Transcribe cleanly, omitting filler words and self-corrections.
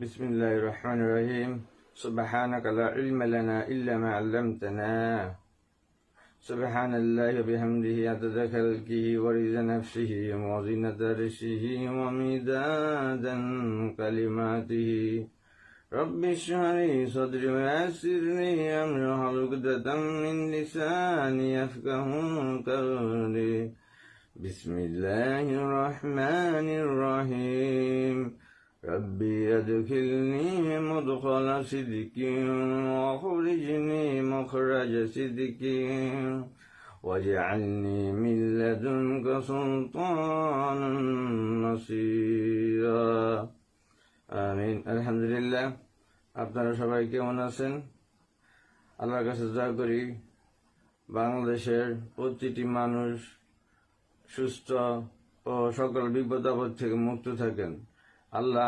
بسم الله الرحمن الرحيم سبحانك لا علم لنا إلا ما علمتنا سبحان الله وبحمده عدد خلقه ورضا نفسه وزنة عرشه ومداد كلماته رب اشرح لي صدري ويسر لي أمري واحلل عقدة من لساني يفقهوا قولي بسم الله الرحمن الرحيم ربي أدخلني مدخل صدق واخرجني مخرج صدق واجعلني من لدنك سلطانا نصيرا আমিন। আলহামদুলিল্লাহ। আপনারা সবাই কেমন আছেন? আল্লাহর কাছে দোয়া করি বাংলাদেশের প্রতিটি মানুষ সুস্থ ও সকল বিপদ আপদ থেকে মুক্ত থাকেন। আল্লাহ